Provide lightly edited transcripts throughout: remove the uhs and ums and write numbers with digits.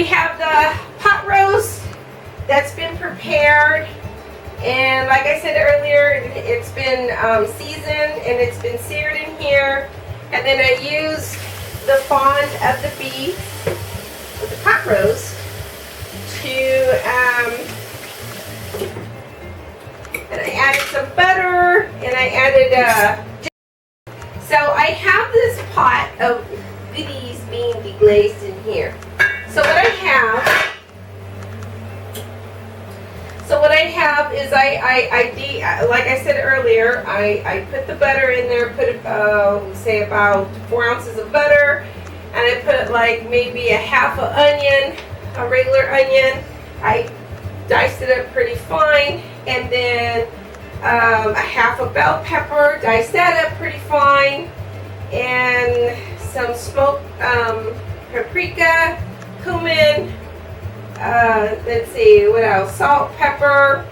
we have the pot roast that's been prepared. And like I said earlier, it's been seasoned and it's been seared in here. And then I use the fond of the beef with the pot roast to, and I added some butter and I added, so I have this pot of goodies being deglazed in here. So what I have is like I said earlier, I put the butter in there, put say about 4 ounces of butter, and I put like maybe a half an onion, a regular onion. I diced it up pretty fine, and then a half a bell pepper, diced that up pretty fine, and some smoked paprika, cumin, let's see, what else, salt, pepper.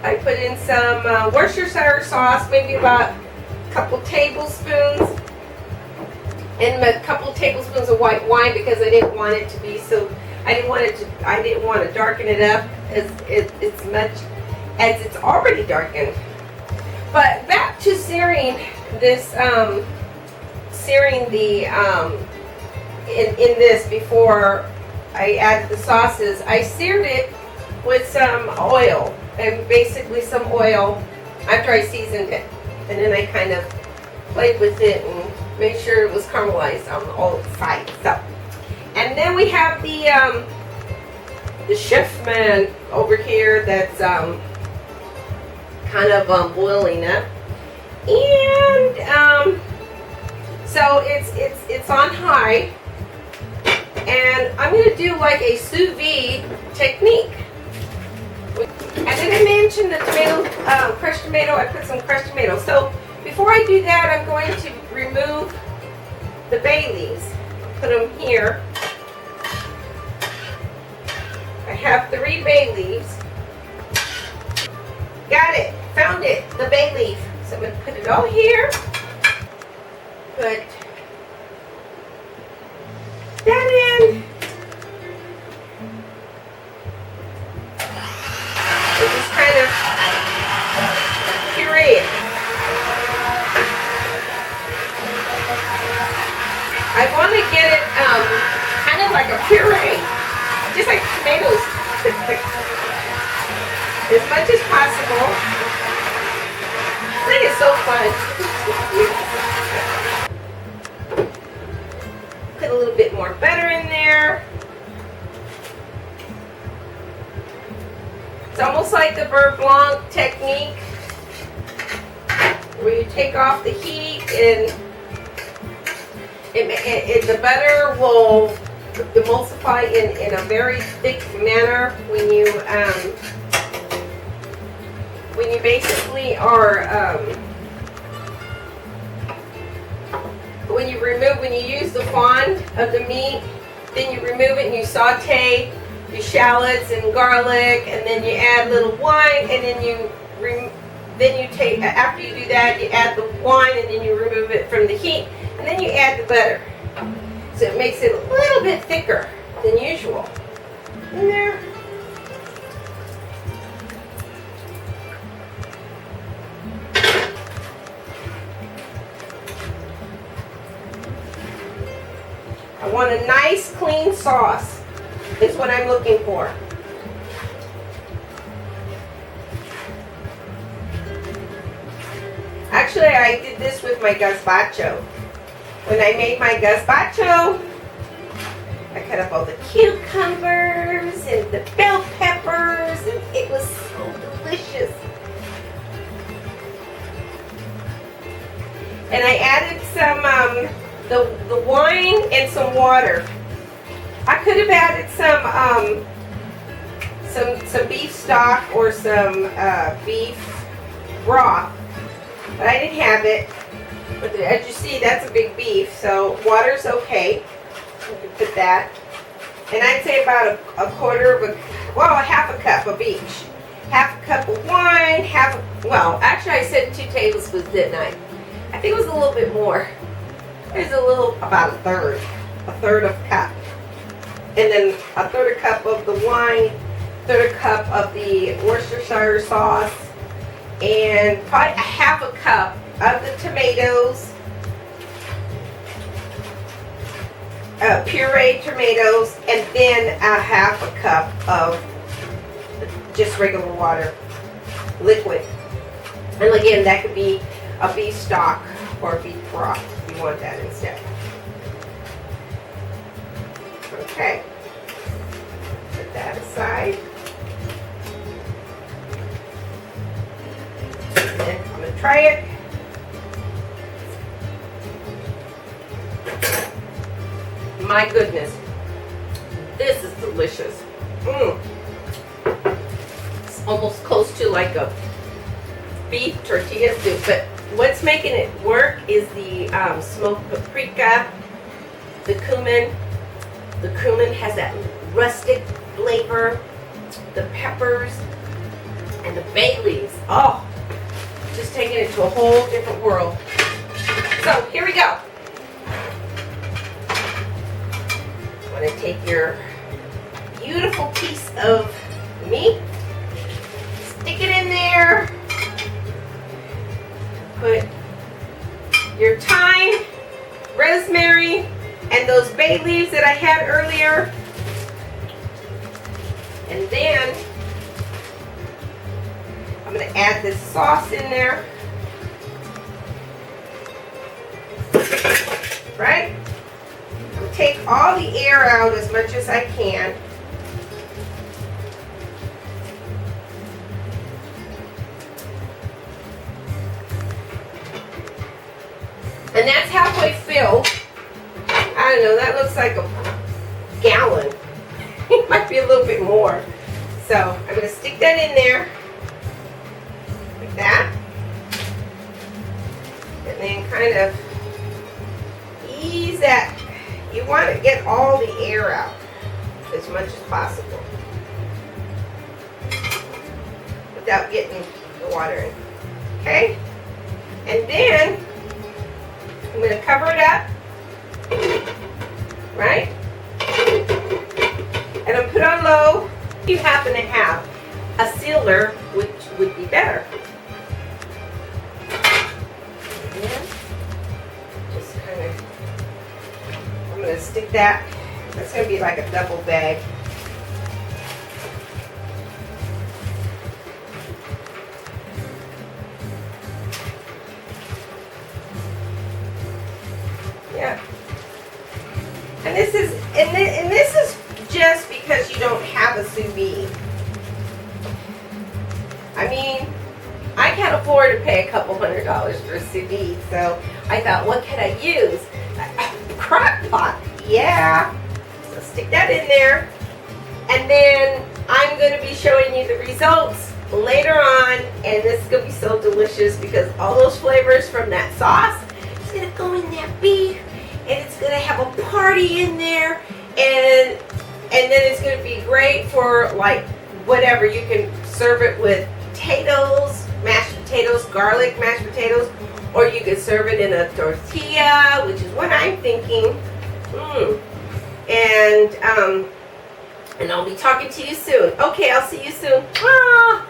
I put in some Worcestershire sauce, maybe about a couple tablespoons, and a couple tablespoons of white wine because I didn't want it to be so, I didn't want to darken it up as much as it's already darkened. But back to searing this, searing the, in this before I added the sauces. I seared it with some oil, and basically some oil after I seasoned it. And then I kind of played with it and made sure it was caramelized on all sides. So, and then we have the chef man over here that's kind of boiling up. And so it's on high. And I'm going to do like a sous vide technique. And then I mentioned the tomato, crushed tomato. I put some crushed tomato. So before I do that, I'm going to remove the bay leaves. Put them here. I have 3 bay leaves. Got it. Found it. The bay leaf. So I'm going to put it all here. Put that in. And just kind of puree it. I want to get it kind of like a puree, just like tomatoes, as much as possible. I think it's so fun. Put a little bit more butter in there. It's almost like the beurre blanc technique, where you take off the heat and the butter will emulsify in a very thick manner when you basically are when you use the fond of the meat, then you remove it and you saute your shallots and garlic, and then you add a little wine, and then you take, after you do that, you add the wine, and then you remove it from the heat, and then you add the butter. So it makes it a little bit thicker than usual. In there. I want a nice clean sauce is what I'm looking for. Actually, I did this with my gazpacho. When I made my gazpacho, I cut up all the cucumbers and the bell peppers, and it was so delicious. And I added some the wine and some water. I could have added some beef stock or some beef broth, but I didn't have it. But as you see, that's a big beef, so water's okay. You can put that. And I'd say about a quarter of a half a cup of each. Half a cup of wine, well, actually I said 2 tablespoons, didn't I? I think it was a little bit more. There's about a third of a cup. And and then a third a cup of the wine, third a cup of the Worcestershire sauce, and probably a half a cup of the tomatoes, pureed tomatoes, and then a half a cup of just regular water, liquid. And again, that could be a beef stock or beef broth if you want that instead. Okay, put that aside. And I'm going to try it. My goodness, this is delicious. It's almost close to like a beef tortilla soup, but what's making it work is the smoked paprika, the cumin. The cumin has that rustic flavor, the peppers, and the bay leaves. Oh, just taking it to a whole different world. So here we go. I'm going to take your beautiful piece of meat, stick it in there, put your thyme, rosemary, and those bay leaves that I had earlier. And then I'm going to add this sauce in there. Right? I'm going to take all the air out as much as I can. And that's halfway filled. I don't know, that looks like a gallon. It might be a little bit more. So I'm going to stick that in there, like that. And then kind of ease that. You want to get all the air out as much as possible without getting the water in. Okay? And then I'm going to cover it up. Right? And I'm put on low. If you happen to have a sealer, which would be better. And just kind of, I'm going to stick that. That's going to be like a double bag. Yeah. And this is just because you don't have a sous vide. I mean, I can't afford to pay a couple $100s for a sous vide, so I thought, what can I use? A crock pot. Yeah. So stick that in there, and then I'm going to be showing you the results later on, and this is going to be so delicious because all those flavors from that sauce is going to go in that beef. And it's going to have a party in there, and then it's going to be great for like whatever. You can serve it with potatoes, mashed potatoes, garlic mashed potatoes, or you could serve it in a tortilla, which is what I'm thinking. And I'll be talking to you soon. Okay, I'll see you soon. Ah.